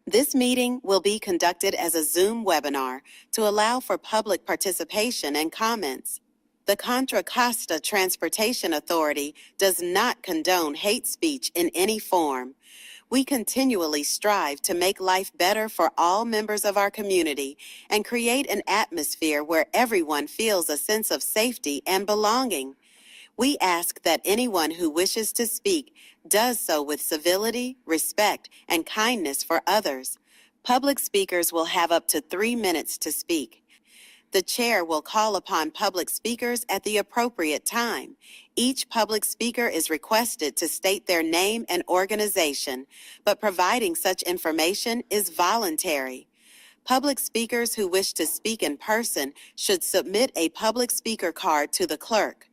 This meeting will be conducted as a Zoom webinar to allow for public participation and comments. The Contra Costa Transportation Authority does not condone hate speech in any form. We continually strive to make life better for all members of our community and create an atmosphere where everyone feels a sense of safety and belonging. We ask that anyone who wishes to speak does so with civility, respect, and kindness for others. Public speakers will have up to 3 minutes to speak. The chair will call upon public speakers at the appropriate time. Each public speaker is requested to state their name and organization, but providing such information is voluntary. Public speakers who wish to speak in person should submit a public speaker card to the clerk.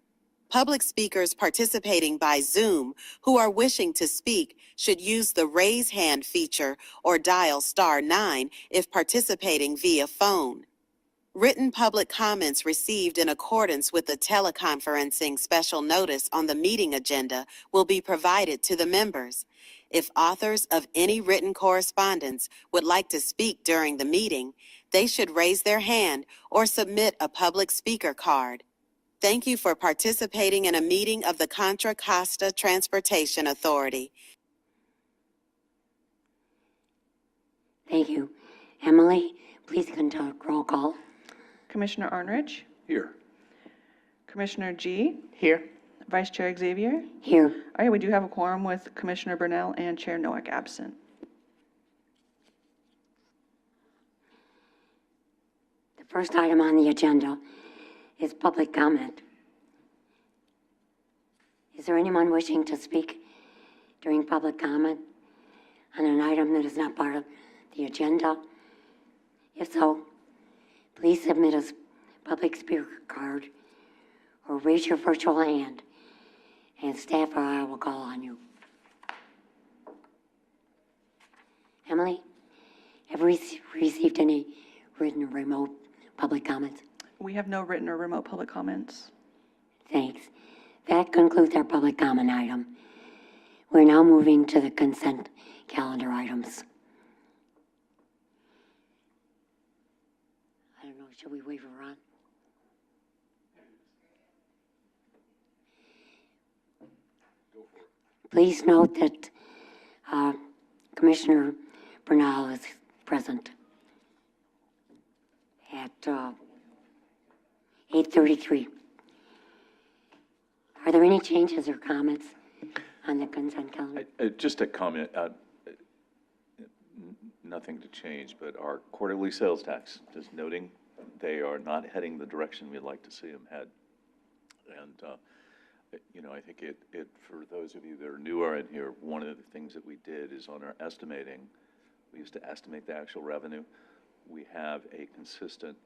Public speakers participating by Zoom who are wishing to speak should use the raise hand feature or dial *9 if participating via phone. Written public comments received in accordance with the teleconferencing special notice on the meeting agenda will be provided to the members. If authors of any written correspondence would like to speak during the meeting, they should raise their hand or submit a public speaker card. Thank you for participating in a meeting of the Contra Costa Transportation Authority. Thank you. Emily, please conduct roll call. Commissioner Arnridge, Here. Commissioner G, Here. Vice Chair Xavier. Here. All right, we do have a quorum with Commissioner Burnell and Chair Noack absent. The first item on the agenda is public comment. Is there anyone wishing to speak during public comment on an item that is not part of the agenda? If so, please submit a public speaker card or raise your virtual hand, and staff or I will call on you. Emily, have we received any written or remote public comments? We have no written or remote public comments. Thanks. That concludes our public comment item. We're now moving to the consent calendar items. I don't know, should we wave her on? Please note that Commissioner Bernal is present at 8:33. Are there any changes or comments on the consent calendar? Just a comment, nothing to change, but our quarterly sales tax, just noting they are not heading the direction we'd like to see them head. And, I think it, for those of you that are newer in here, one of the things that we did is on our estimating, we used to estimate the actual revenue. We have a consistent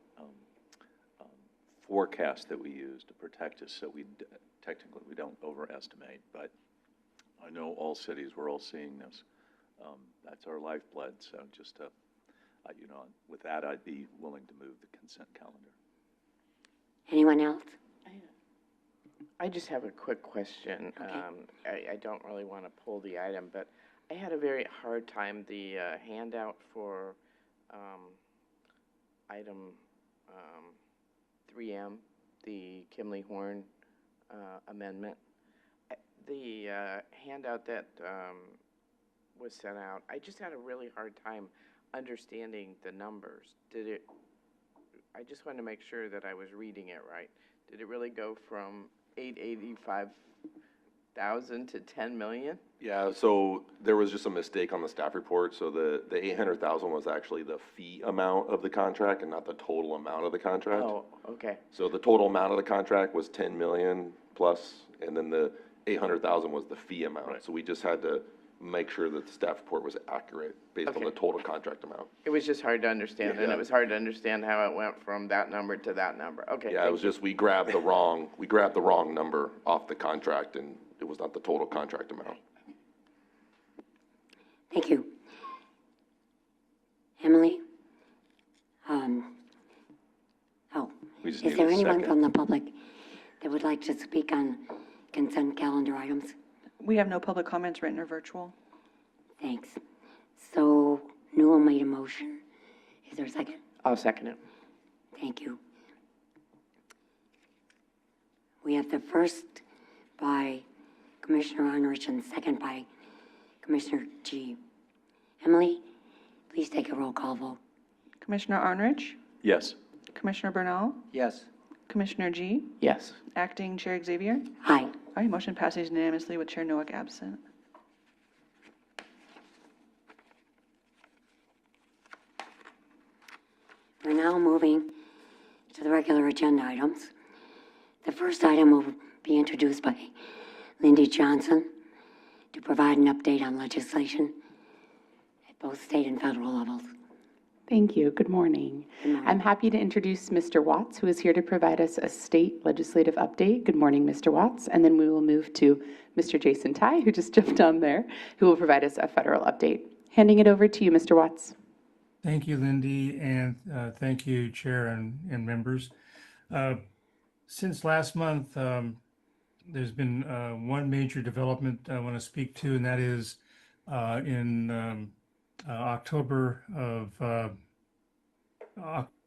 forecast that we use to protect us, so technically we don't overestimate, but I know all cities, we're all seeing this. That's our lifeblood, so just to, with that, I'd be willing to move the consent calendar. Anyone else? I just have a quick question. Okay. I don't really want to pull the item, but I had a very hard time, the handout for item 3M, the Kimley Horn amendment. The handout that was sent out, I just had a really hard time understanding the numbers. I just wanted to make sure that I was reading it right. Did it really go from 885,000 to 10 million? Yeah, so there was just a mistake on the staff report. So the 800,000 was actually the fee amount of the contract and not the total amount of the contract. Oh, okay. So the total amount of the contract was 10 million plus, and then the 800,000 was the fee amount. Right. So we just had to make sure that the staff report was accurate based on the total contract amount. It was just hard to understand, and Yeah. it was hard to understand how it went from that number to that number. Okay. Yeah, it was just we grabbed the wrong number off the contract, and it was not the total contract amount. Thank you. Emily? We just Is need there a anyone second. from the public that would like to speak on consent calendar items? We have no public comments, written or virtual. Thanks. So, new Noel made a motion. Is there a second? I'll second it. Thank you. We have the first by Commissioner Arnerich and second by Commissioner G. Emily, please take a roll call vote. Commissioner Arnerich, Yes. Commissioner Bernal, Yes. Commissioner G, Yes. Acting Chair Xavier. Aye. Aye, motion passes unanimously with Chair Noack absent. We're now moving to the regular agenda items. The first item will be introduced by Lindy Johnson to provide an update on legislation at both state and federal levels. Thank you. Good morning. Good morning. I'm happy to introduce Mr. Watts, who is here to provide us a state legislative update. Good morning, Mr. Watts. And then we will move to Mr. Jason Tai, who just jumped on there, who will provide us a federal update. Handing it over to you, Mr. Watts. Thank you, Lindy, and thank you, Chair and members. Since last month, there's been one major development I want to speak to, and that is in October of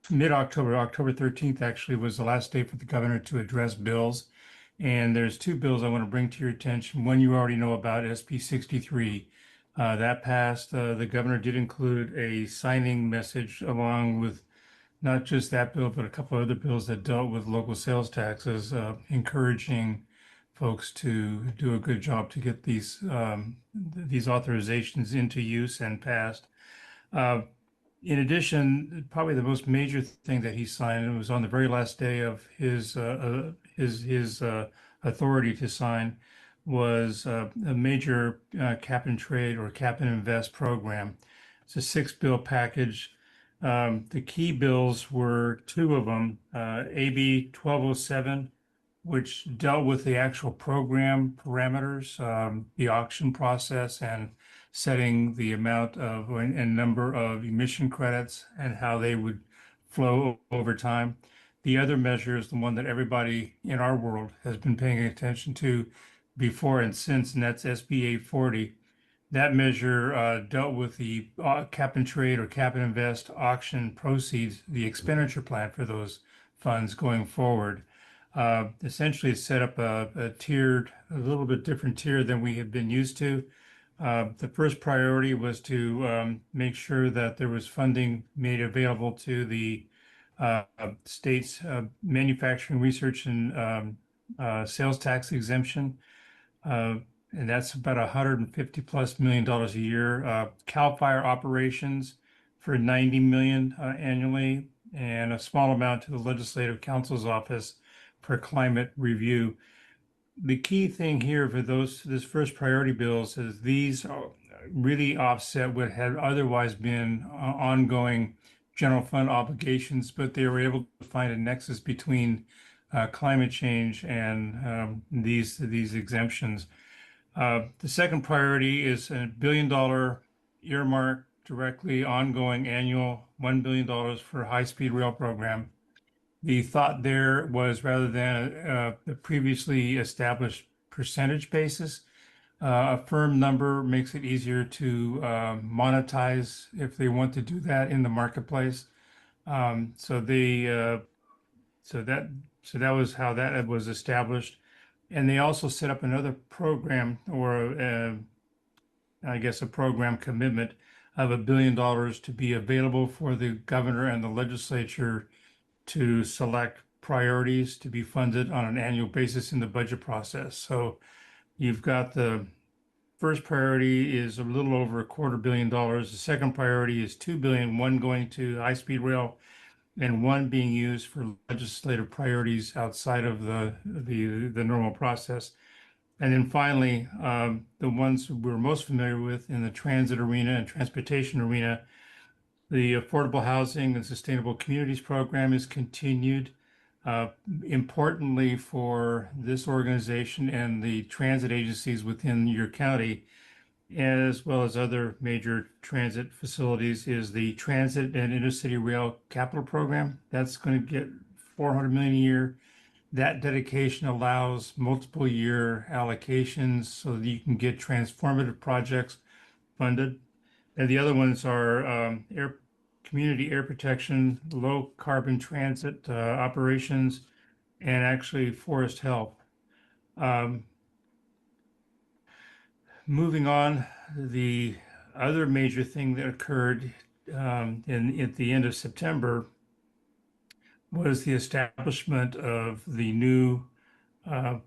mid-October, October 13th actually was the last day for the governor to address bills. And there's two bills I want to bring to your attention. One you already know about, SB 63. That passed. The governor did include a signing message along with not just that bill, but a couple other bills that dealt with local sales taxes, encouraging folks to do a good job to get these authorizations into use and passed. In addition, probably the most major thing that he signed, and it was on the very last day of his authority to sign, was a major cap and trade or cap and invest program. It's a 6-bill package. The key bills were two of them, AB 1207, which dealt with the actual program parameters, the auction process, and setting the amount of and number of emission credits and how they would flow over time. The other measure is the one that everybody in our world has been paying attention to before and since, and that's SB 840. That measure dealt with the cap and trade or cap and invest auction proceeds, the expenditure plan for those funds going forward. Essentially, it set up a tiered, a little bit different tier than we had been used to. The first priority was to make sure that there was funding made available to the state's manufacturing research and sales tax exemption. And that's about $150+ million a year. CAL FIRE operations for $90 million annually, and a small amount to the Legislative Counsel's Office for climate review. The key thing here for this first priority bills is these really offset what had otherwise been ongoing general fund obligations, but they were able to find a nexus between climate change and these exemptions. The second priority is a $1 billion earmark directly ongoing annual $1 billion for high-speed rail program. The thought there was, rather than the previously established percentage basis, a firm number makes it easier to monetize if they want to do that in the marketplace. So that was how that was established. And they also set up another program, or I guess a program commitment of $1 billion to be available for the governor and the legislature to select priorities to be funded on an annual basis in the budget process. So you've got the first priority is a little over $250 million. The second priority is $2 billion, one going to high-speed rail and one being used for legislative priorities outside of the normal process. And then finally, the ones we're most familiar with in the transit arena and transportation arena, the Affordable Housing and Sustainable Communities Program is continued. Importantly for this organization and the transit agencies within your county, as well as other major transit facilities, is the Transit and Intercity Rail Capital Program. That's going to get $400 million a year. That dedication allows multiple year allocations so that you can get transformative projects funded. And the other ones are community air protection, low carbon transit operations, and actually forest health. Um, Moving on, the other major thing that occurred at the end of September was the establishment of the new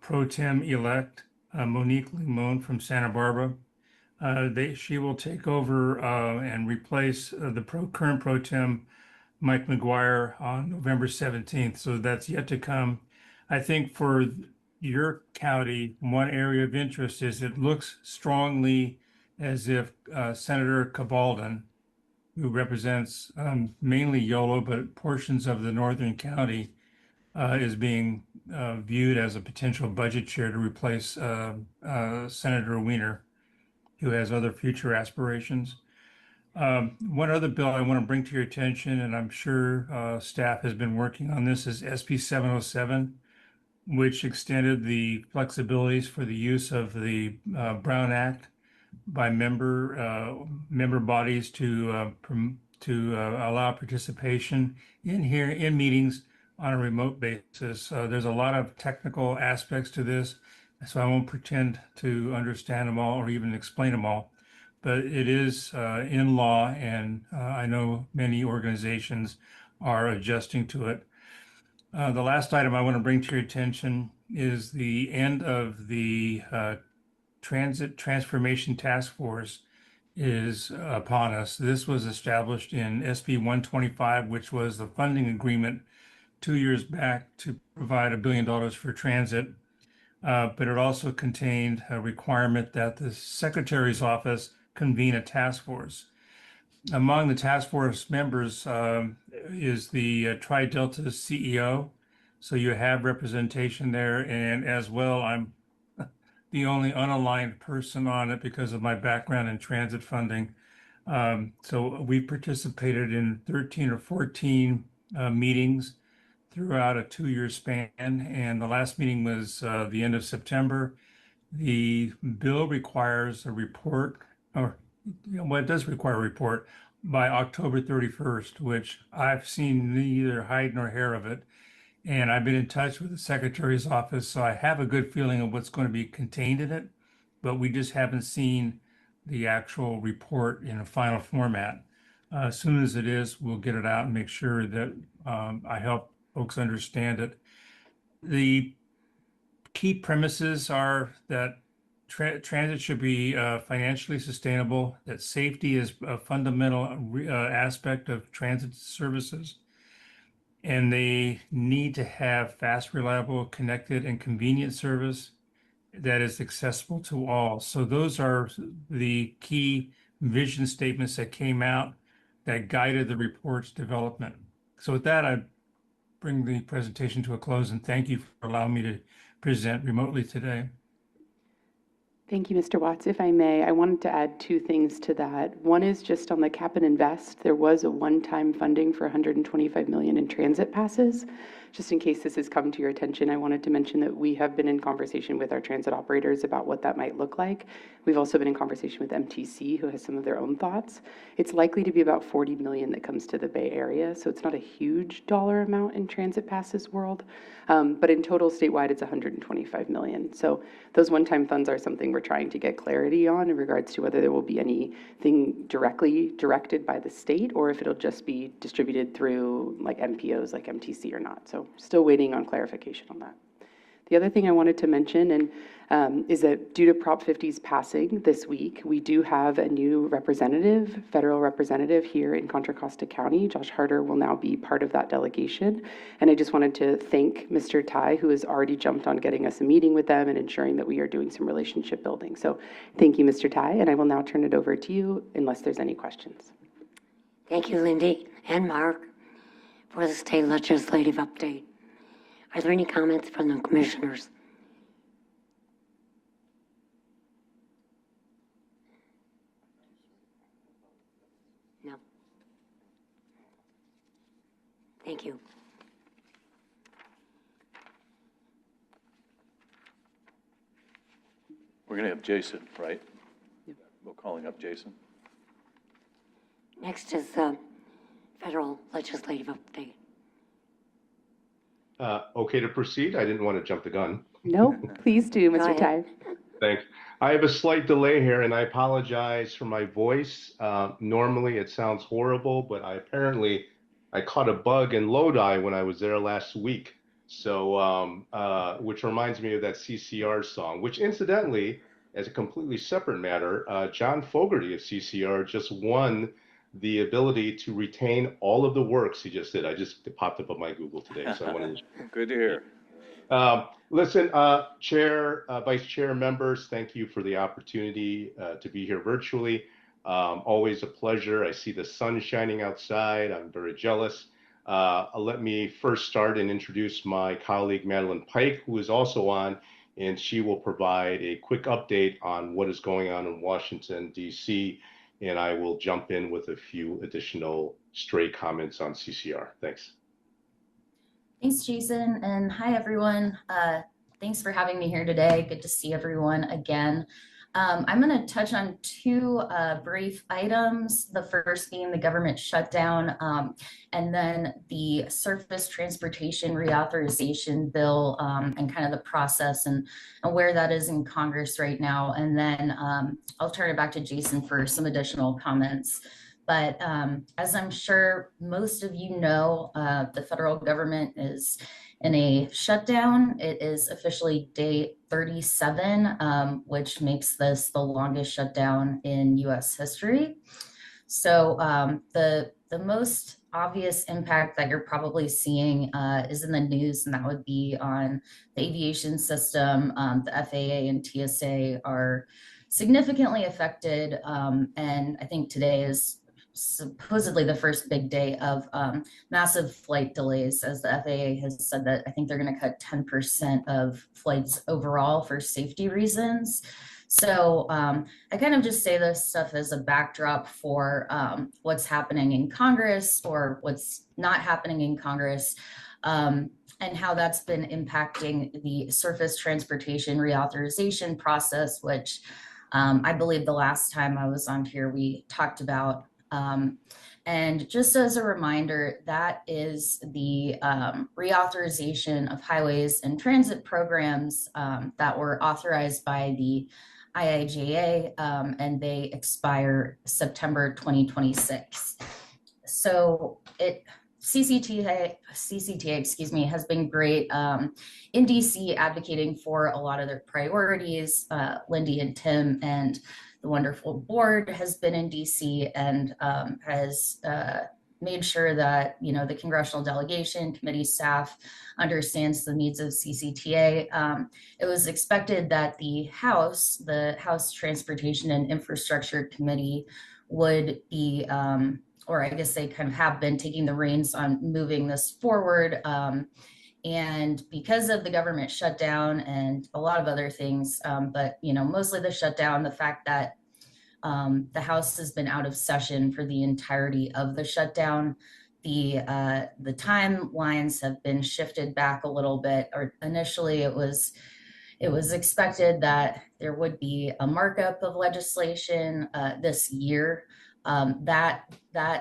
pro tem elect, Monique Limon from Santa Barbara. She will take over and replace the current pro tem Mike McGuire on November 17th. So that's yet to come. I think for your county, one area of interest is it looks strongly as if Senator Cabalden, who represents mainly Yolo, but portions of the northern county, is being viewed as a potential budget chair to replace Senator Weiner, who has other future aspirations. One other bill I want to bring to your attention, and I'm sure staff has been working on this, is SB 707, which extended the flexibilities for the use of the Brown Act by member bodies to allow participation in meetings on a remote basis. There's a lot of technical aspects to this, so I won't pretend to understand them all or even explain them all. But it is in law, and I know many organizations are adjusting to it. The last item I want to bring to your attention is the end of the Transit Transformation Task Force is upon us. This was established in SB 125, which was the funding agreement 2 years back to provide $1 billion for transit. But it also contained a requirement that the Secretary's office convene a task force. Among the task force members is the Tri-Delta CEO. So you have representation there. And as well, I'm the only unaligned person on it because of my background in transit funding. So we participated in 13 or 14 meetings throughout a 2-year span. And the last meeting was the end of September. The bill requires a report, or it does require a report by October 31st, which I've seen neither hide nor hair of it. And I've been in touch with the Secretary's office, so I have a good feeling of what's going to be contained in it, but we just haven't seen the actual report in a final format. As soon as it is, we'll get it out and make sure that I help folks understand it. The key premises are that transit should be financially sustainable, that safety is a fundamental aspect of transit services, and they need to have fast, reliable, connected, and convenient service that is accessible to all. So those are the key vision statements that came out that guided the report's development. So with that, I bring the presentation to a close, and thank you for allowing me to present remotely today. Thank you, Mr. Watts. If I may, I wanted to add 2 things to that. One is just on the Cap and Invest. There was a one-time funding for $125 million in transit passes. Just in case this has come to your attention, I wanted to mention that we have been in conversation with our transit operators about what that might look like. We've also been in conversation with MTC, who has some of their own thoughts. It's likely to be about $40 million that comes to the Bay Area, so it's not a huge dollar amount in transit passes world. But in total statewide, it's $125 million. So those one-time funds are something we're trying to get clarity on in regards to whether there will be anything directly directed by the state or if it'll just be distributed through like MPOs like MTC or not. So still waiting on clarification on that. The other thing I wanted to mention is that due to Prop 50's passing this week, we do have a new representative, federal representative here in Contra Costa County. Josh Harder will now be part of that delegation. And I just wanted to thank Mr. Tai, who has already jumped on getting us a meeting with them and ensuring that we are doing some relationship building. So thank you, Mr. Tai, and I will now turn it over to you unless there's any questions. Thank you, Lindy and Mark, for the state legislative update. Are there any comments from the commissioners? No. Thank you. We're going to have Jason, right? We're calling up Jason. Next is the federal legislative update. Okay to proceed? I didn't want to jump the gun. No, please do, Go Mr. ahead. Ty. Thanks. I have a slight delay here and I apologize for my voice. Normally it sounds horrible, but I caught a bug in Lodi when I was there last week. So, which reminds me of that CCR song, which incidentally, as a completely separate matter, John Fogerty of CCR just won the ability to retain all of the works he just did. It popped up on my Google today, so I wanted to. Good to hear. Listen, Chair, Vice Chair, members, thank you for the opportunity to be here virtually. Always a pleasure. I see the sun shining outside. I'm very jealous. Let me first start and introduce my colleague, Madeline Pike, who is also on, and she will provide a quick update on what is going on in Washington, D.C., and I will jump in with a few additional stray comments on CCR. Thanks. Thanks, Jason, and hi, everyone. Thanks for having me here today. Good to see everyone again. I'm going to touch on two brief items, the first being the government shutdown, and then the Surface Transportation Reauthorization Bill and kind of the process and where that is in Congress right now. And then I'll turn it back to Jason for some additional comments. But as I'm sure most of you know, the federal government is in a shutdown. It is officially day 37, which makes this the longest shutdown in US history. So the most obvious impact that you're probably seeing is in the news, and that would be on the aviation system. The FAA and TSA are significantly affected, and I think today is supposedly the first big day of massive flight delays, as the FAA has said that I think they're going to cut 10% of flights overall for safety reasons. So I kind of just say this stuff as a backdrop for what's happening in Congress or what's not happening in Congress, and how that's been impacting the Surface Transportation Reauthorization process, which I believe the last time I was on here we talked about. And just as a reminder, that is the reauthorization of highways and transit programs that were authorized by the IIJA, and they expire September 2026. So CCTA, excuse me, has been great in DC advocating for a lot of their priorities. Lindy and Tim and the wonderful board has been in DC and has made sure that, you know, the congressional delegation, committee staff understands the needs of CCTA. It was expected that the House Transportation and Infrastructure Committee would be, or I guess they kind of have been taking the reins on moving this forward. And because of the government shutdown and a lot of other things, but you know, mostly the shutdown, the fact that the House has been out of session for the entirety of the shutdown, the timelines have been shifted back a little bit. Or initially, it was expected that there would be a markup of legislation this year. That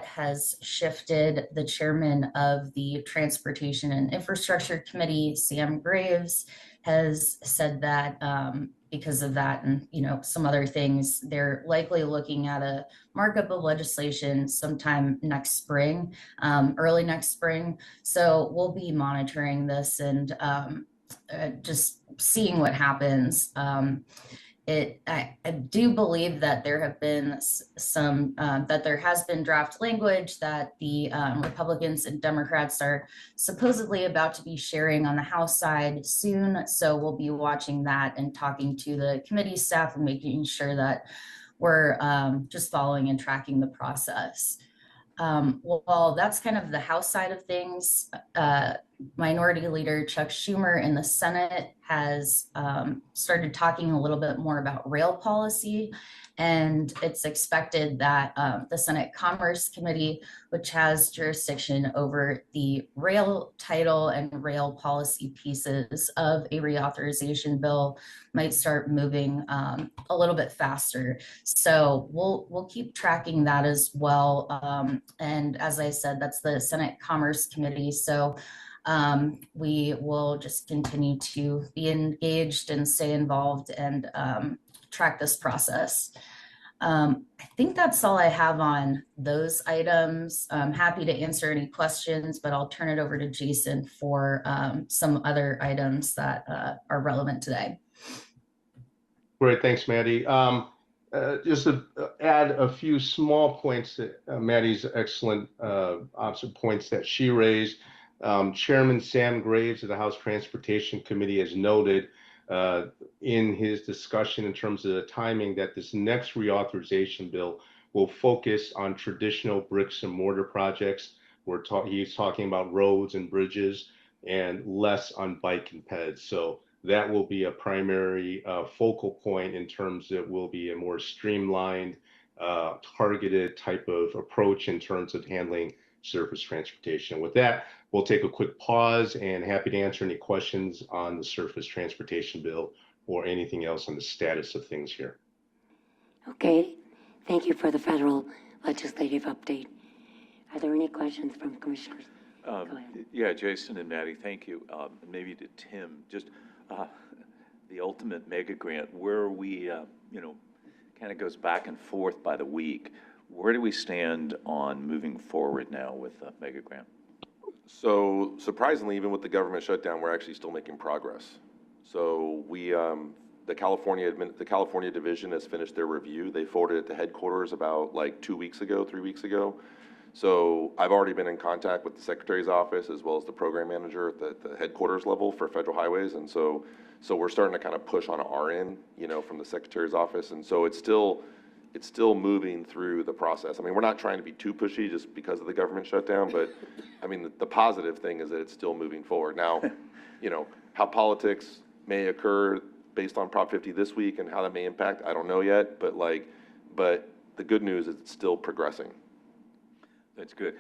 has shifted. The chairman of the Transportation and Infrastructure Committee, Sam Graves, has said that because of that and, you know, some other things, they're likely looking at a markup of legislation sometime next spring, early next spring. So we'll be monitoring this and just seeing what happens. I do believe that there have been that there has been draft language that the Republicans and Democrats are supposedly about to be sharing on the House side soon. So we'll be watching that and talking to the committee staff and making sure that we're just following and tracking the process. Well, that's kind of the House side of things. Minority Leader Chuck Schumer in the Senate has started talking a little bit more about rail policy. And it's expected that the Senate Commerce Committee, which has jurisdiction over the rail title and rail policy pieces of a reauthorization bill, might start moving a little bit faster. So we'll keep tracking that as well. And as I said, that's the Senate Commerce Committee. So we will just continue to be engaged and stay involved and track this process. I think that's all I have on those items. I'm happy to answer any questions, but I'll turn it over to Jason for some other items that are relevant today. Great, thanks, Maddie. Just to add a few small points that Maddie's excellent points that she raised. Chairman Sam Graves of the House Transportation Committee has noted in his discussion in terms of the timing that this next reauthorization bill will focus on traditional bricks and mortar projects. He's talking about roads and bridges and less on bike and peds. So that will be a primary focal point in terms of it will be a more streamlined, targeted type of approach in terms of handling surface transportation. With that, we'll take a quick pause and happy to answer any questions on the surface transportation bill or anything else on the status of things here. Okay, thank you for the federal legislative update. Are there any questions from commissioners? Go ahead. Yeah, Jason and Maddie, thank you. Maybe to Tim, just the ultimate mega grant, where we, kind of goes back and forth by the week. Where do we stand on moving forward now with the mega grant? So surprisingly, even with the government shutdown, we're actually still making progress. So we, the California division has finished their review. They forwarded it to headquarters about like 3 weeks ago. So I've already been in contact with the Secretary's office as well as the program manager at the headquarters level for federal highways. And so we're starting to kind of push on our end, from the Secretary's office. And so it's still moving through the process. I mean, we're not trying to be too pushy just because of the government shutdown, but I mean, the positive thing is that it's still moving forward. Now, how politics may occur based on Prop 50 this week and how that may impact, I don't know yet, but the good news is it's still progressing. That's good.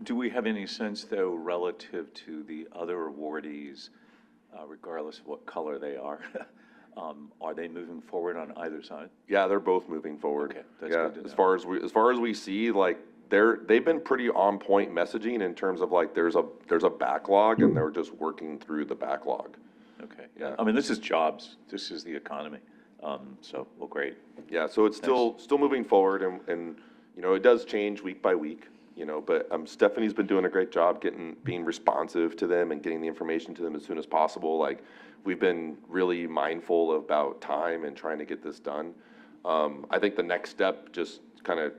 Do we have any sense, though, relative to the other awardees, regardless of what color they are? Are they moving forward on either side? Yeah, they're both moving forward. Okay, that's yeah, good to know. As far as we see, like they've been pretty on point messaging in terms of like there's a backlog and they're just working through the backlog. Okay. Yeah. I mean, this is jobs. This is the economy. So, well, great. Yeah, so it's still moving forward and it does change week by week, but Stephanie's been doing a great job being responsive to them and getting the information to them as soon as possible. Like we've been really mindful about time and trying to get this done. I think the next step just kind of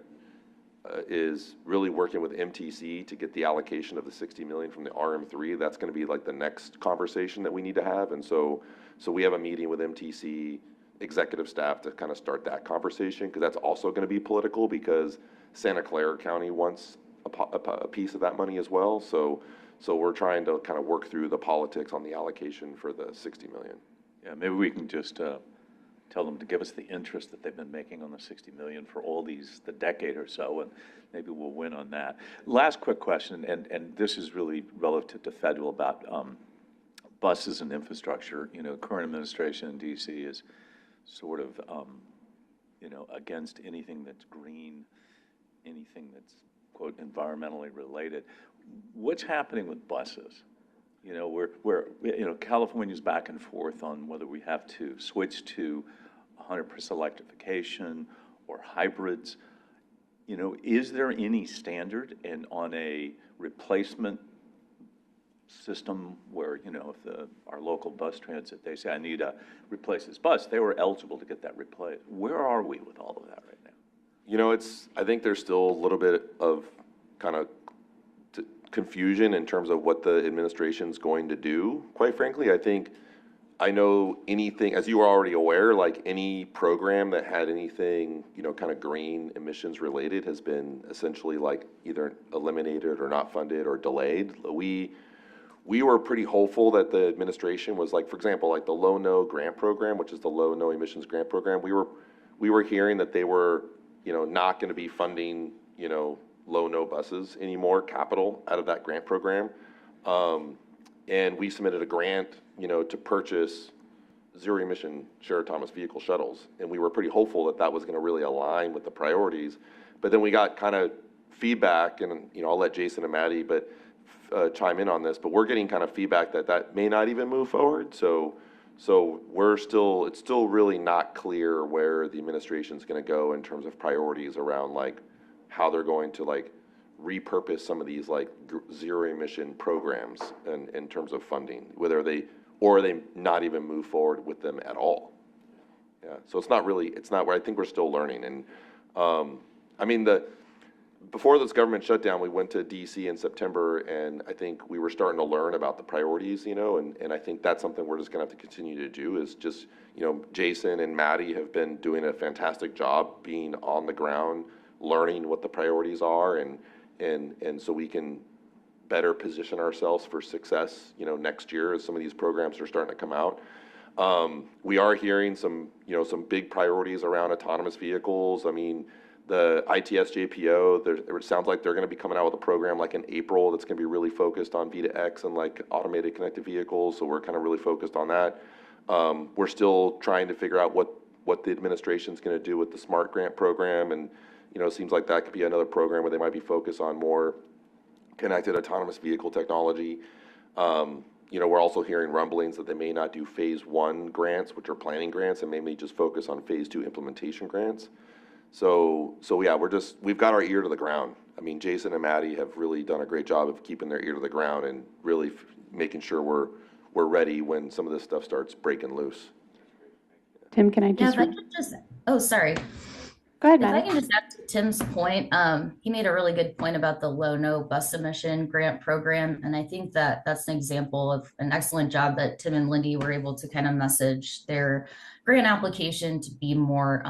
is really working with MTC to get the allocation of the 60 million from the RM3. That's going to be like the next conversation that we need to have. And so we have a meeting with MTC executive staff to kind of start that conversation, because that's also going to be political because Santa Clara County wants a piece of that money as well. So we're trying to kind of work through the politics on the allocation for the 60 million. Yeah, maybe we can just tell them to give us the interest that they've been making on the 60 million for the decade or so, and maybe we'll win on that. Last quick question, and this is really relative to federal about buses and infrastructure. Current administration in DC is sort of, against anything that's green, anything that's, quote, environmentally related. What's happening with buses? California's back and forth on whether we have to switch to 100% electrification or hybrids. Is there any standard on a replacement system where, if our local bus transit, they say, I need to replace this bus, they were eligible to get that replaced. Where are we with all of that right now? I think there's still a little bit of kind of confusion in terms of what the administration's going to do. Quite frankly, I know anything, as you are already aware, like any program that had anything, kind of green emissions related has been essentially like either eliminated or not funded or delayed. we were pretty hopeful that the administration was like, for example, like the Low-No grant program, which is the Low-No emissions grant program. We were hearing that they were, not going to be funding, low-no buses anymore, capital out of that grant program. And we submitted a grant, to purchase zero-emission shared autonomous vehicle shuttles. And we were pretty hopeful that that was going to really align with the priorities. But then we got kind of feedback, and, I'll let Jason and Maddie chime in on this, but we're getting kind of feedback that that may not even move forward. So it's still really not clear where the administration's going to go in terms of priorities around like how they're going to like repurpose some of these like zero emission programs in terms of funding, whether they not even move forward with them at all. Yeah, so it's not where I think we're still learning. And before this government shutdown, we went to DC in September, and I think we were starting to learn about the priorities, and I think that's something we're just gonna have to continue to do is just, Jason and Maddie have been doing a fantastic job being on the ground, learning what the priorities are, and so we can better position ourselves for success, next year as some of these programs are starting to come out. We are hearing some big priorities around autonomous vehicles. I mean, the ITS JPO, it sounds like they're going to be coming out with a program like in April that's going to be really focused on V2X and like automated connected vehicles. So we're kind of really focused on that. We're still trying to figure out what the administration's going to do with the SMART grant program. And, it seems like that could be another program where they might be focused on more connected autonomous vehicle technology. We're also hearing rumblings that they may not do phase 1 grants, which are planning grants, and mainly just focus on phase 2 implementation grants. So yeah, we've got our ear to the ground. I mean, Jason and Maddie have really done a great job of keeping their ear to the ground and really making sure we're ready when some of this stuff starts breaking loose. Tim, can I Yeah, just? if I could just, oh, sorry. Go ahead, If I Maddie. can just add to Tim's point, he made a really good point about the Low-No bus emission grant program. And I think that that's an example of an excellent job that Tim and Lindy were able to kind of message their grant application to be more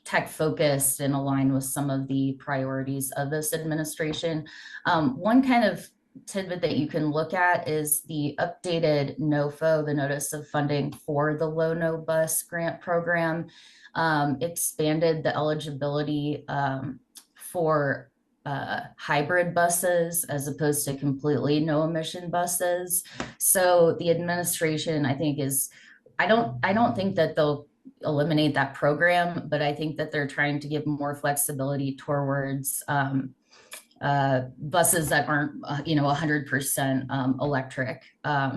tech focused and align with some of the priorities of this administration. One kind of tidbit that you can look at is the updated NOFO, the Notice of Funding for the Low-No Bus Grant Program. Expanded the eligibility for hybrid buses as opposed to completely no emission buses. So the administration, I think, I don't think that they'll eliminate that program, but I think that they're trying to give more flexibility towards buses that aren't, 100% electric.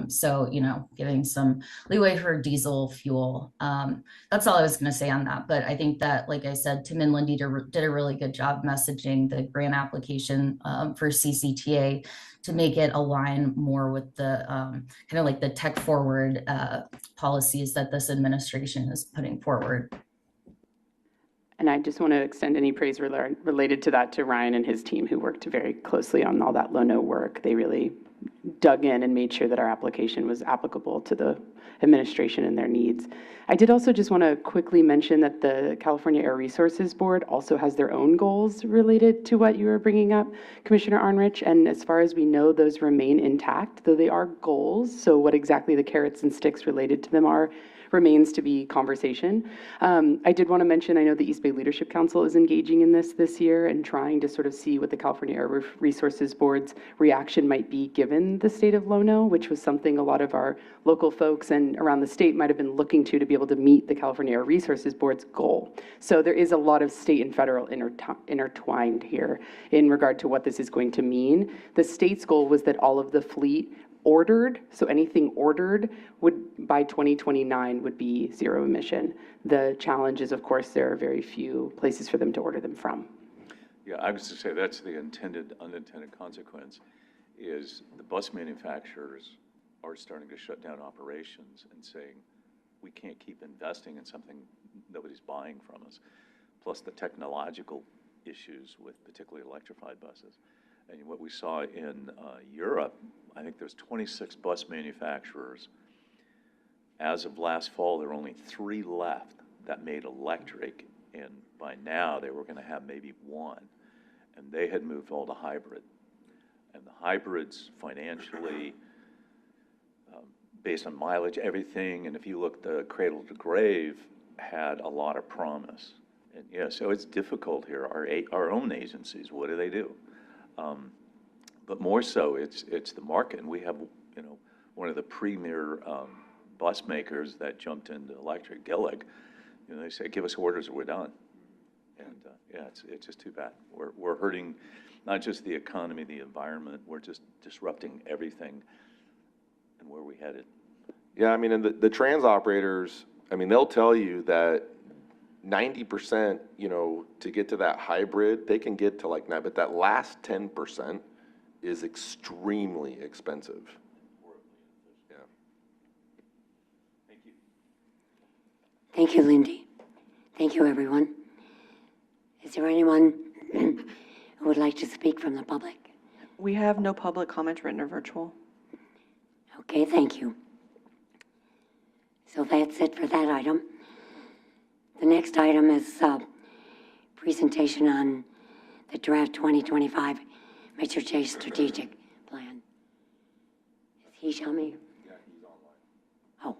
So, giving some leeway for diesel fuel. That's all I was going to say on that. But I think that, like I said, Tim and Lindy did a really good job messaging the grant application for CCTA to make it align more with the kind of like the tech forward policies that this administration is putting forward. And I just want to extend any praise related to that to Ryan and his team who worked very closely on all that Low-No work. They really dug in and made sure that our application was applicable to the administration and their needs. I did also just want to quickly mention that the California Air Resources Board also has their own goals related to what you were bringing up, Commissioner Arnrich. And as far as we know, those remain intact, though they are goals. So what exactly the carrots and sticks related to them are remains to be conversation. I did want to mention, I know the East Bay Leadership Council is engaging in this year and trying to sort of see what the California Air Resources Board's reaction might be given the state of Low-No, which was something a lot of our local folks and around the state might have been looking to be able to meet the California Air Resources Board's goal. So there is a lot of state and federal intertwined here in regard to what this is going to mean. The state's goal was that all of the fleet ordered, so anything ordered would by 2029 would be zero emission. The challenge is, of course, there are very few places for them to order them from. Yeah, I was to say that's the unintended consequence is the bus manufacturers are starting to shut down operations and saying, we can't keep investing in something nobody's buying from us. Plus the technological issues with particularly electrified buses. And what we saw in Europe, I think there's 26 bus manufacturers. As of last fall, there were only 3 left that made electric, and by now they were going to have maybe 1. And they had moved all to hybrid. And the hybrids financially, based on mileage, everything, and if you look, the Cradle to Grave had a lot of promise. And yeah, so it's difficult here. Our own agencies, what do they do? But more so, it's the market. And we have, you know, one of the premier bus makers that jumped into electric, Gillig. You know, they say, give us orders or we're done. And yeah, it's just too bad. We're hurting not just the economy, the environment. We're just disrupting everything. And where are we headed? Yeah, I mean, and the trans operators, I mean, they'll tell you that 90%, you know, to get to that hybrid, they can get to like 9, but that last 10% is extremely expensive. Yeah. Thank you. Thank you, Lindy. Thank you, everyone. Is there anyone who would like to speak from the public? We have no public comment, written or virtual. Okay, thank you. So that's it for that item. The next item is presentation on the draft 2025 Measure J strategic plan. Is he showing me? Yeah, he's online. Oh,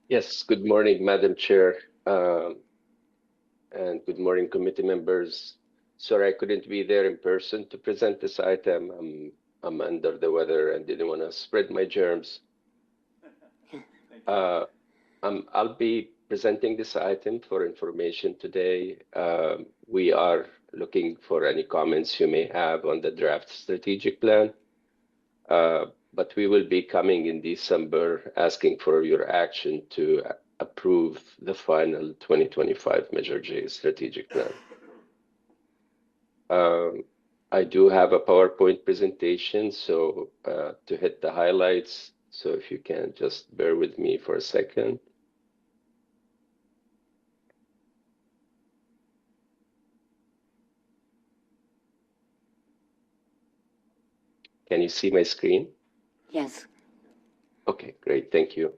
Yes, good morning, Madam Chair, and good morning, committee members. Sorry I couldn't be there in person to present this item. I'm under the weather and didn't want to spread my germs. I'll be presenting this item for information today. We are looking for any comments you may have on the draft strategic plan. But we will be coming in December asking for your action to approve the final 2025 Measure J strategic plan. I do have a PowerPoint presentation, so to hit the highlights. So if you can just bear with me for a second. Can you see my screen? yes. Okay, great, thank you.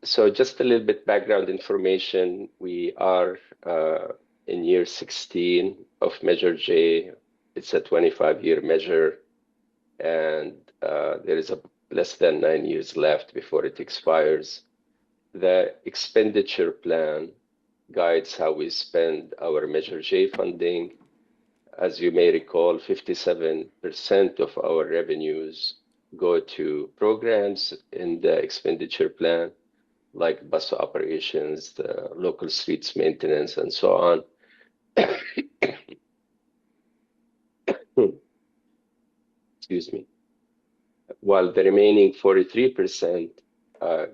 So just a little bit background information. We are in year 16 of Measure J. It's a 25-year measure, and there is less than 9 years left before it expires. The expenditure plan guides how we spend our Measure J funding. As you may recall, 57% of our revenues go to programs in the expenditure plan, like bus operations, the local streets maintenance, and so on. Excuse me. While the remaining 43%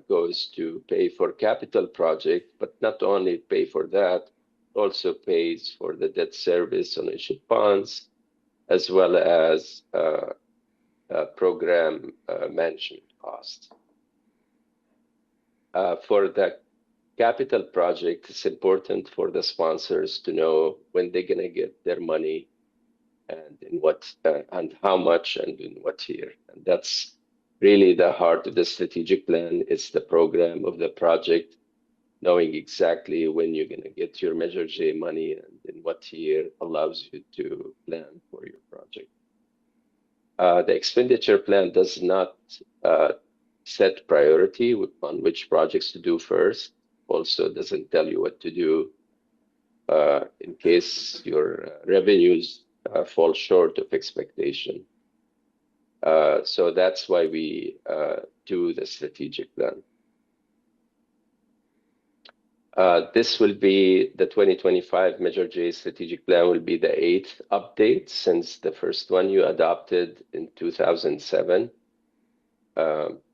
goes to pay for capital project, but not only pay for that, also pays for the debt service on issued bonds, as well as program management costs. For the capital project, it's important for the sponsors to know when they're going to get their money and in what and how much and in what year. And that's really the heart of the strategic plan. It's the program of the project, knowing exactly when you're going to get your Measure J money and in what year allows you to plan for your project. The expenditure plan does not set priority on which projects to do first. Also doesn't tell you what to do in case your revenues fall short of expectation. So that's why we do the strategic plan. This will be the 2025 Measure J strategic plan will be the 8th update since the first one you adopted in 2007.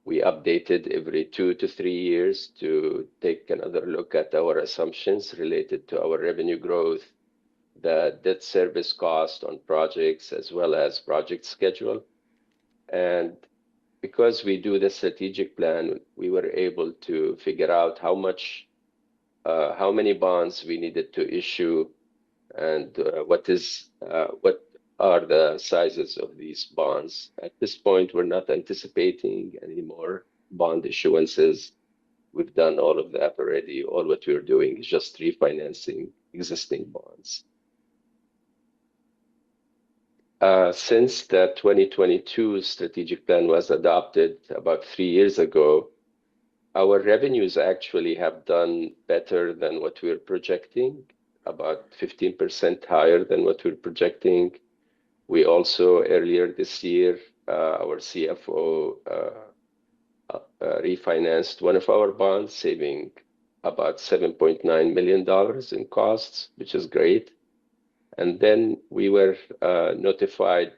We updated every 2 to 3 years to take another look at our assumptions related to our revenue growth, the debt service cost on projects, as well as project schedule. And because we do the strategic plan, we were able to figure out how many bonds we needed to issue and what are the sizes of these bonds. At this point, we're not anticipating any more bond issuances. We've done all of that already. All what we're doing is just refinancing existing bonds. Since the 2022 strategic plan was adopted about 3 years ago, our revenues actually have done better than what we were projecting, about 15% higher than what we were projecting. We also, earlier this year, our CFO refinanced one of our bonds, saving about $7.9 million in costs, which is great. And then we were notified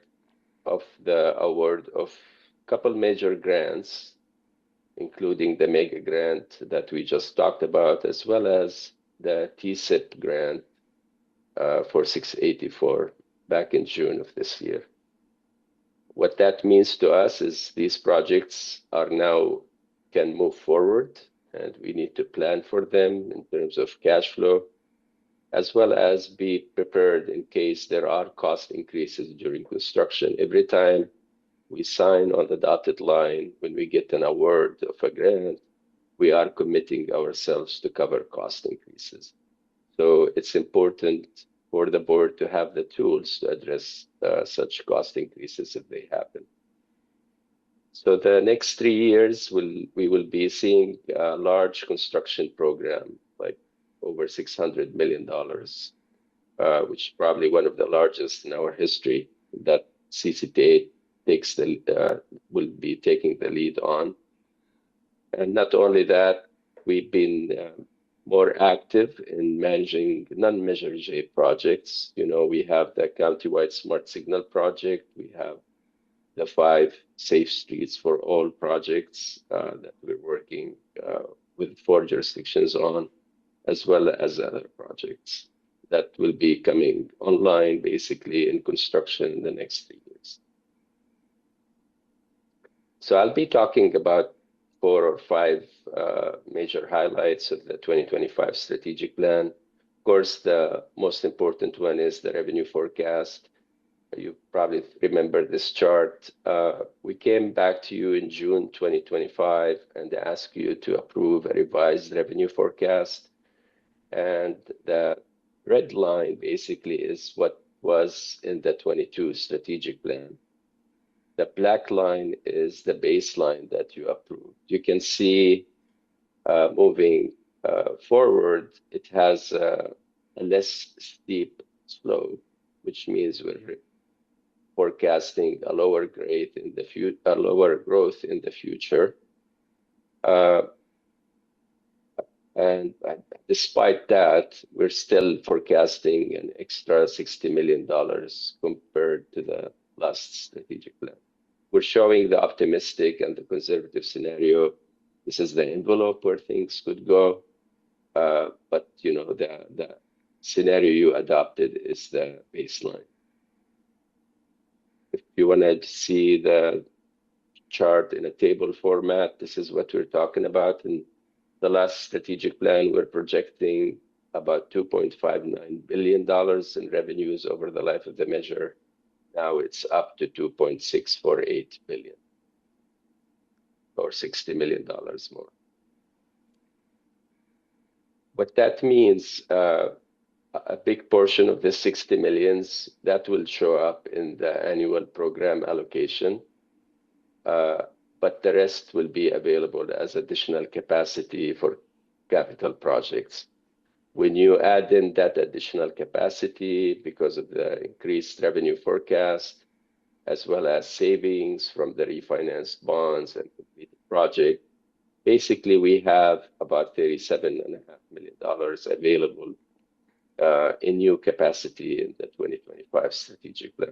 of the award of a couple major grants, including the mega grant that we just talked about, as well as the TSIP grant for 684 back in June of this year. What that means to us is these projects are now can move forward, and we need to plan for them in terms of cash flow, as well as be prepared in case there are cost increases during construction. Every time we sign on the dotted line, when we get an award of a grant, we are committing ourselves to cover cost increases. So it's important for the board to have the tools to address such cost increases if they happen. So the next 3 years, we will be seeing a large construction program, like over $600 million, which is probably one of the largest in our history that CCTA will be taking the lead on. And not only that, we've been more active in managing non-Measure J projects. You know, we have the countywide smart signal project. We have the 5 safe streets for all projects that we're working with 4 jurisdictions on, as well as other projects that will be coming online basically in construction in the next 3 years. So I'll be talking about 4 or 5 major highlights of the 2025 strategic plan. Of course, the most important one is the revenue forecast. You probably remember this chart. We came back to you in June 2025 and asked you to approve a revised revenue forecast. And the red line basically is what was in the 22 strategic plan. The black line is the baseline that you approved. You can see moving forward, it has a less steep slope, which means we're forecasting a lower growth in the future. And despite that, we're still forecasting an extra $60 million compared to the last strategic plan. We're showing the optimistic and the conservative scenario. This is the envelope where things could go. But you know, the scenario you adopted is the baseline. If you want to see the chart in a table format, this is what we're talking about. In the last strategic plan, we're projecting about $2.59 billion in revenues over the life of the measure. Now it's up to $2.648 billion, or $60 million more. What that means, a big portion of the 60 millions that will show up in the annual program allocation, but the rest will be available as additional capacity for capital projects. When you add in that additional capacity because of the increased revenue forecast, as well as savings from the refinanced bonds and completed project, basically we have about $37.5 million available in new capacity in the 2025 strategic plan.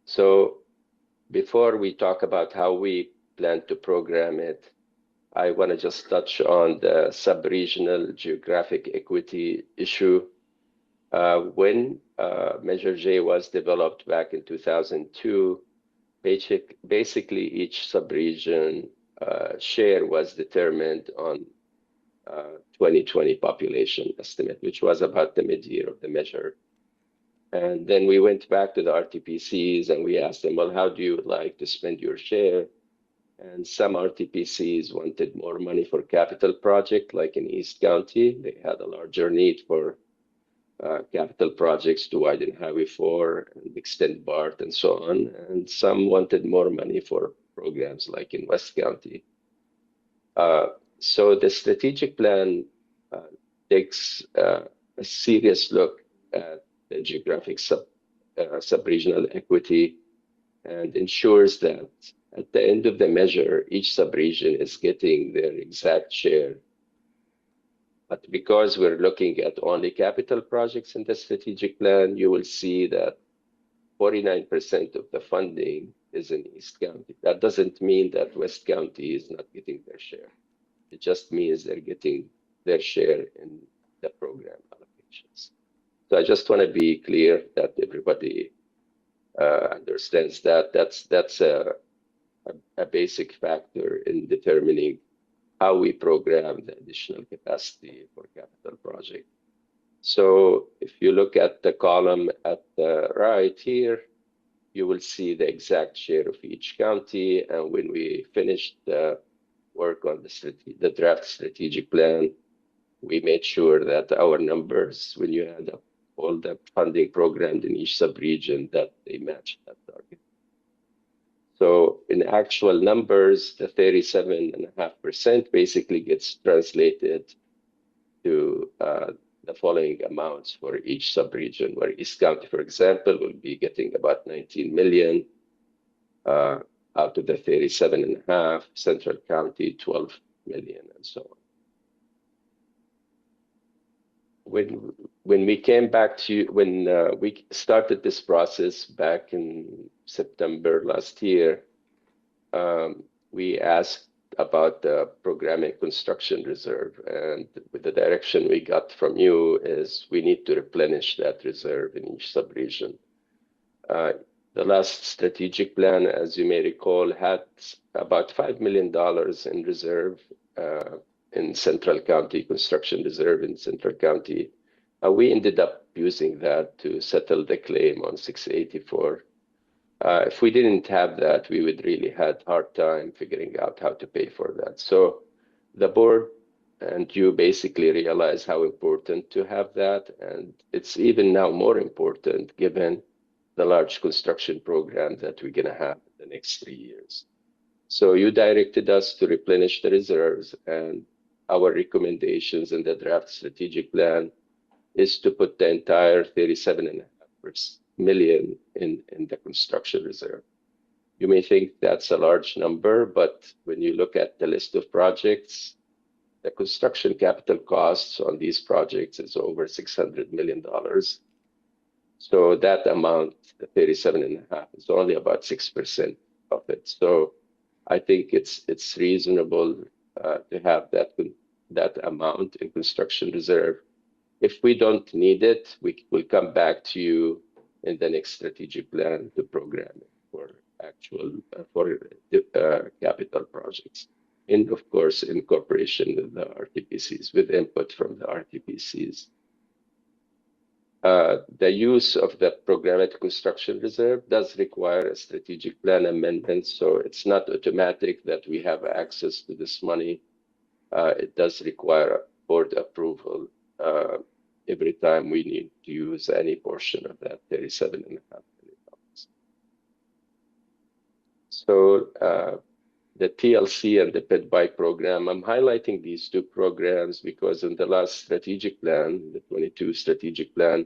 So before we talk about how we plan to program it, I want to just touch on the sub-regional geographic equity issue. When Measure J was developed back in 2002, basically each sub-region share was determined on 2020 population estimate, which was about the mid-year of the measure. And then we went back to the RTPCs and we asked them, well, how do you like to spend your share? And some RTPCs wanted more money for capital project, like in East County. They had a larger need for capital projects to widen Highway 4 and extend BART and so on. And some wanted more money for programs like in West County. So the strategic plan takes a serious look at the geographic sub-regional equity and ensures that at the end of the measure, each sub-region is getting their exact share. But because we're looking at only capital projects in the strategic plan, you will see that 49% of the funding is in East County. That doesn't mean that West County is not getting their share. It just means they're getting their share in the program allocations. So I just want to be clear that everybody understands that that's a basic factor in determining how we program the additional capacity for capital project. So if you look at the column at the right here, you will see the exact share of each county. And when we finished the work on the draft strategic plan, we made sure that our numbers, when you add up all the funding programmed in each sub-region, that they match that target. So in actual numbers, the 37.5% basically gets translated to the following amounts for each sub-region, where East County, for example, will be getting about 19 million out of the 37.5, Central County, 12 million, and so on. When we came back to, when we started this process back in September last year, we asked about the programming construction reserve, and with the direction we got from you is we need to replenish that reserve in each sub-region. The last strategic plan, as you may recall, had about $5 million in reserve in Central County, construction reserve in Central County. We ended up using that to settle the claim on 684. If we didn't have that, we would really had hard time figuring out how to pay for that. So the board and you basically realize how important to have that. And it's even now more important given the large construction program that we're gonna have in the next 3 years. So you directed us to replenish the reserves, and our recommendations in the draft strategic plan is to put the entire 37.5 million in the construction reserve. You may think that's a large number, but when you look at the list of projects, the construction capital costs on these projects is over $600 million. So that amount, the 37.5, is only about 6% of it. So I think it's reasonable to have that amount in construction reserve. If we don't need it, we will come back to you in the next strategic plan to program it for actual capital projects. And of course, in cooperation with the RTPCs, with input from the RTPCs. The use of the programmatic construction reserve does require a strategic plan amendment, so it's not automatic that we have access to this money. It does require board approval every time we need to use any portion of that $37.5 million. So the TLC and the pit bike program, I'm highlighting these two programs because in the last strategic plan, the 22 strategic plan,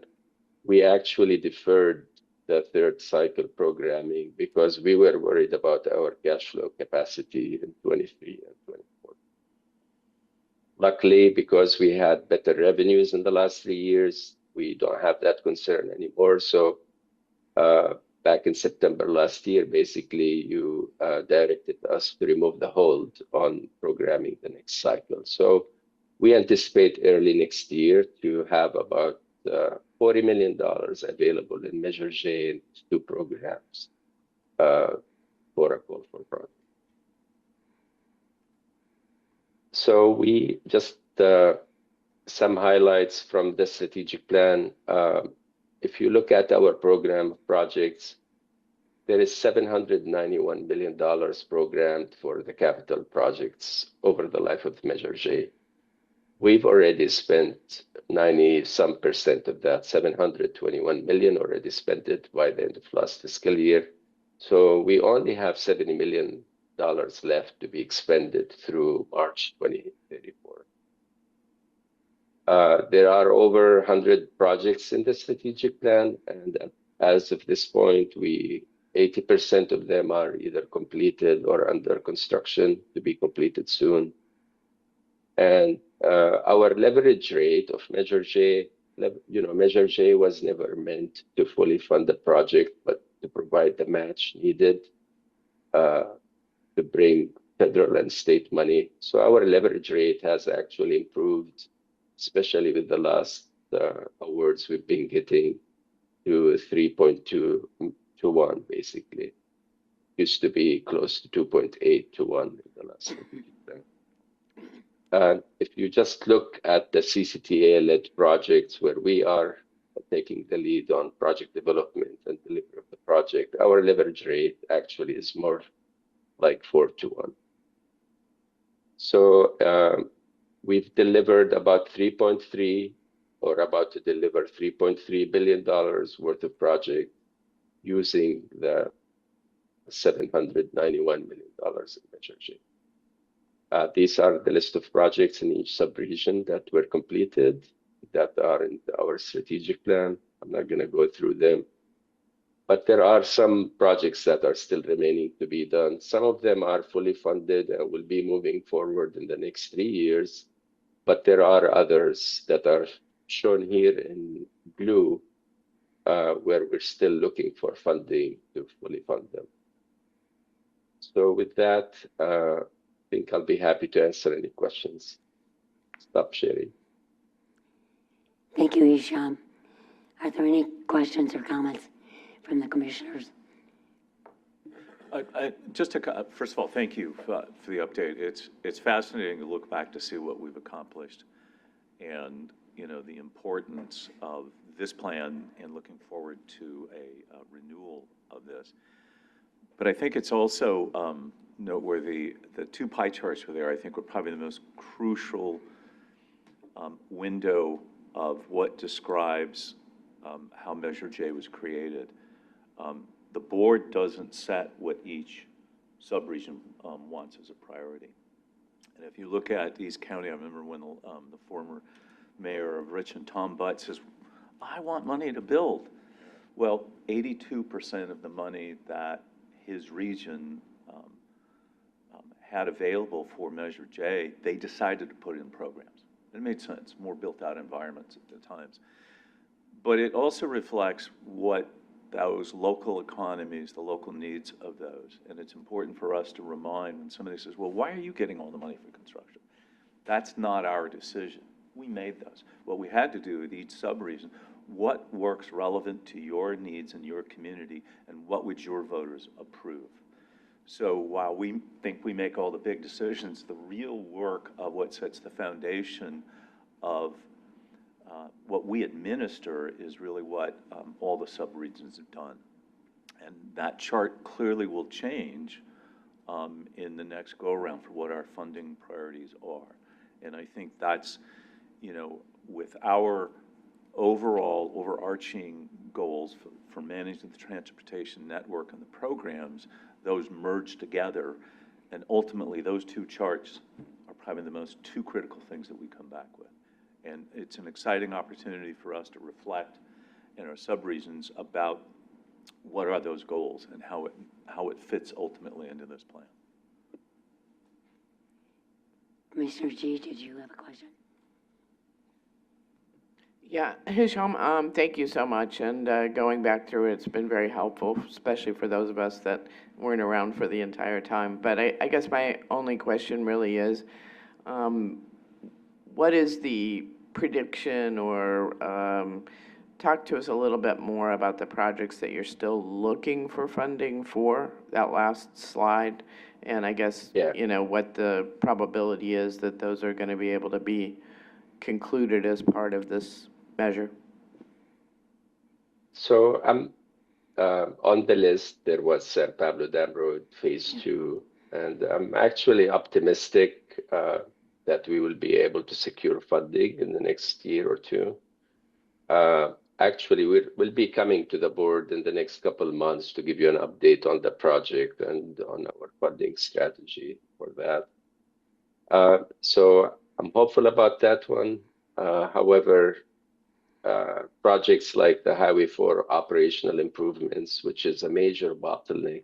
we actually deferred the third cycle programming because we were worried about our cash flow capacity in 23 and 24. Luckily, because we had better revenues in the last 3 years, we don't have that concern anymore. So back in September last year, basically, you directed us to remove the hold on programming the next cycle. So we anticipate early next year to have about $40 million available in Measure J in 2 programs for a call for project. So we just some highlights from the strategic plan. If you look at our program projects, there is $791 million programmed for the capital projects over the life of Measure J. We've already spent 90% of that, 721 million already spent it by the end of last fiscal year. So we only have $70 million left to be expended through March 2034. There are over 100 projects in the strategic plan, and as of this point, 80% of them are either completed or under construction to be completed soon. And our leverage rate of Measure J, Measure J was never meant to fully fund the project, but to provide the match needed to bring federal and state money. So our leverage rate has actually improved, especially with the last awards we've been getting, to 3.2 to 1, basically. Used to be close to 2.8 to 1 in the last. If you just look at the CCTA-led projects where we are taking the lead on project development and delivery of the project, our leverage rate actually is more like 4 to 1. So we've delivered about 3.3 or about to deliver $3.3 billion worth of project using the $791 million in Measure J. These are the list of projects in each sub-region that were completed, that are in our strategic plan. I'm not going to go through them, but there are some projects that are still remaining to be done. Some of them are fully funded and will be moving forward in the next 3 years, but there are others that are shown here in blue, where we're still looking for funding to fully fund them. So with that, I think I'll be happy to answer any questions. Stop sharing. Thank you, Hisham. Are there any questions or comments from the commissioners? First of all, thank you for the update. It's fascinating to look back to see what we've accomplished, and the importance of this plan, and looking forward to a renewal of this. But I think it's also noteworthy, the two pie charts were there, I think, were probably the most crucial window of what describes how Measure J was created. The board doesn't set what each subregion wants as a priority. And if you look at East County, I remember when the former mayor of Richmond, Tom Butt, says, I want money to build. Well, 82% of the money that his region had available for Measure J, they decided to put in programs. It made sense, more built-out environments at the times. But it also reflects what those local economies, the local needs of those. And it's important for us to remind when somebody says, well, why are you getting all the money for construction? That's not our decision. We made those. What we had to do with each subregion, what works relevant to your needs and your community, and what would your voters approve? So while we think we make all the big decisions, the real work of what sets the foundation of what we administer is really what all the subregions have done. And that chart clearly will change in the next go-around for what our funding priorities are. And I think that's, with our overall overarching goals for managing the transportation network and the programs, those merge together. And ultimately, those two charts are probably the most two critical things that we come back with. And it's an exciting opportunity for us to reflect in our subregions about what are those goals and how it fits ultimately into this plan. Commissioner G, did you have a question? Yeah, Hisham, thank you so much. And going back through it, it's been very helpful, especially for those of us that weren't around for the entire time. But I guess my only question really is, what is the prediction, or talk to us a little bit more about the projects that you're still looking for funding for, that last slide, and I guess, what the probability is that those are going to be able to be concluded as part of this measure? So on the list, there was Pablo Dam Road Phase 2, and I'm actually optimistic that we will be able to secure funding in the next year or two. Actually, we'll be coming to the board in the next couple of months to give you an update on the project and on our funding strategy for that. So I'm hopeful about that one. However, projects like the Highway 4 operational improvements, which is a major bottleneck,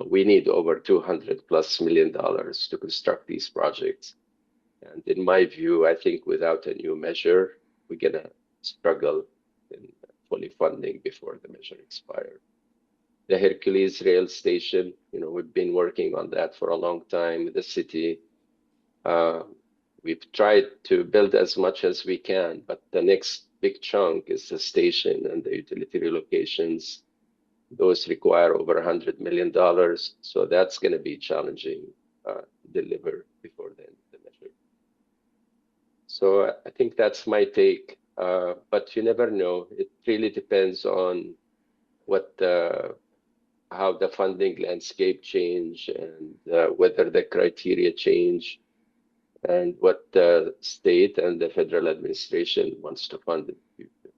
we need over $200+ million to construct these projects. And in my view, I think without a new measure, we're gonna struggle in fully funding before the measure expires. The Hercules Rail Station, we've been working on that for a long time with the city. We've tried to build as much as we can, but the next big chunk is the station and the utility relocations. Those require over $100 million, so that's going to be challenging to deliver before the end of the measure. So I think that's my take, but you never know. It really depends on how the funding landscape change and whether the criteria change and what the state and the federal administration wants to fund in the future.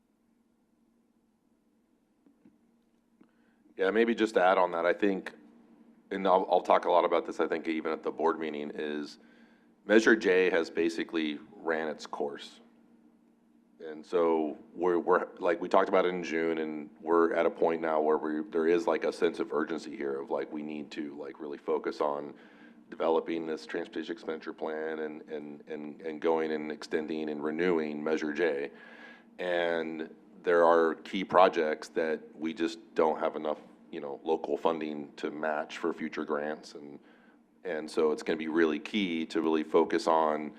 Yeah, maybe just to add on that, I think, and I'll talk a lot about this, I think even at the board meeting, is Measure J has basically ran its course. And so we're like, we talked about it in June, and we're at a point now where there is like a sense of urgency here of like, we need to like really focus on developing this transportation expenditure plan and going and extending and renewing Measure J. And there are key projects that we just don't have enough, local funding to match for future grants. And so it's going to be really key to really focus on,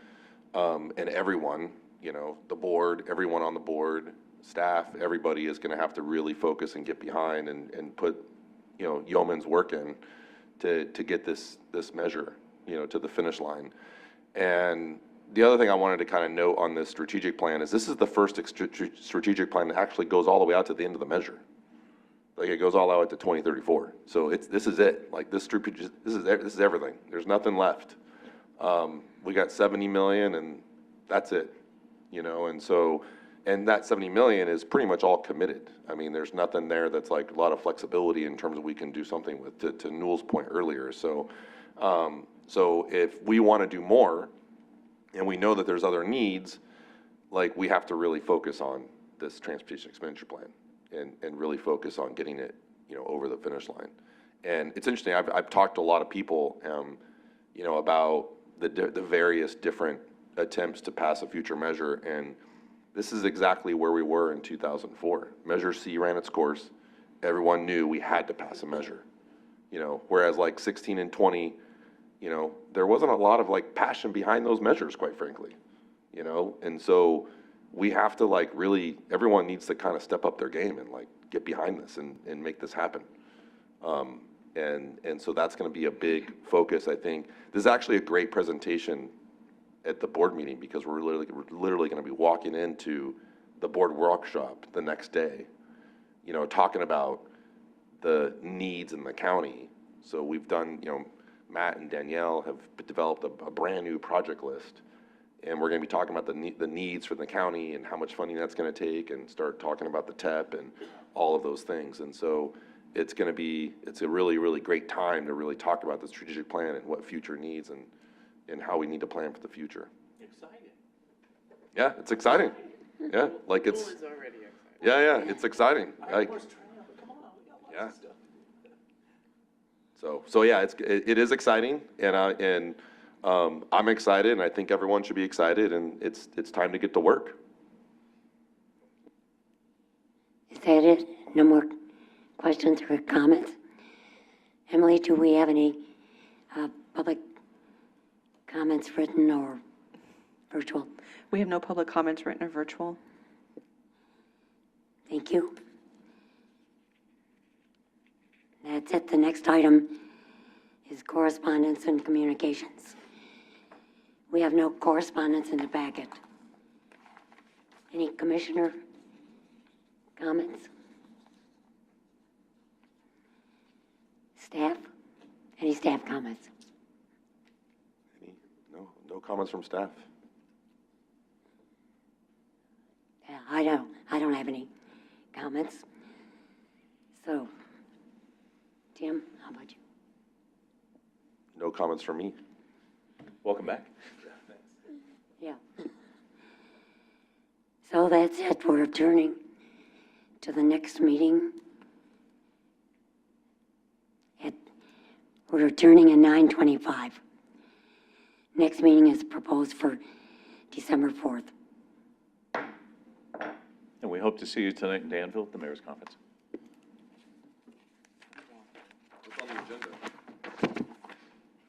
and everyone, the board, everyone on the board, staff, everybody is going to have to really focus and get behind and put, yeoman's work in to get this measure, to the finish line. And the other thing I wanted to kind of note on this strategic plan is this is the first strategic plan that actually goes all the way out to the end of the measure. Like it goes all the way out to 2034. So this is it. Like this is everything. There's nothing left. We got 70 million and that's it. And that 70 million is pretty much all committed. I mean, there's nothing there that's like a lot of flexibility in terms of we can do something with, to Newell's point earlier. So if we want to do more, and we know that there's other needs, like we have to really focus on this transportation expenditure plan and really focus on getting it, over the finish line. And it's interesting, I've talked to a lot of people, about the various different attempts to pass a future measure, and this is exactly where we were in 2004. Measure C ran its course. Everyone knew we had to pass a measure, whereas like 16 and 20, there wasn't a lot of like passion behind those measures, quite frankly, and so we have to like really, everyone needs to kind of step up their game and like get behind this and make this happen. And so that's going to be a big focus, I think. This is actually a great presentation at the board meeting because we're literally going to be walking into the board workshop the next day, talking about the needs in the county. So we've done, Matt and Danielle have developed a brand new project list, and we're going to be talking about the needs for the county and how much funding that's going to take, and start talking about the TEP and all of those things. And so it's a really, really great time to really talk about the strategic plan and what future needs and how we need to plan for the future. Exciting. Yeah, it's exciting. Yeah, like it's. School is already exciting. Yeah, it's exciting. Yeah. So yeah, it is exciting, and I'm excited, and I think everyone should be excited, and it's time to get to work. Is that it? No more questions or comments? Emily, do we have any public comments written or virtual? We have no public comments written or virtual. Thank you. That's it. The next item is correspondence and communications. We have no correspondence in the packet. Any commissioner comments? Staff? Any staff comments? No comments from staff. Yeah, I don't have any comments. So, Tim, how about you? No comments from me. Welcome back. Yeah. So that's it. We're adjourning to the next meeting. We're adjourning at 9:25. Next meeting is proposed for December 4th. And we hope to see you tonight in Danville at the mayor's conference. What's on the agenda?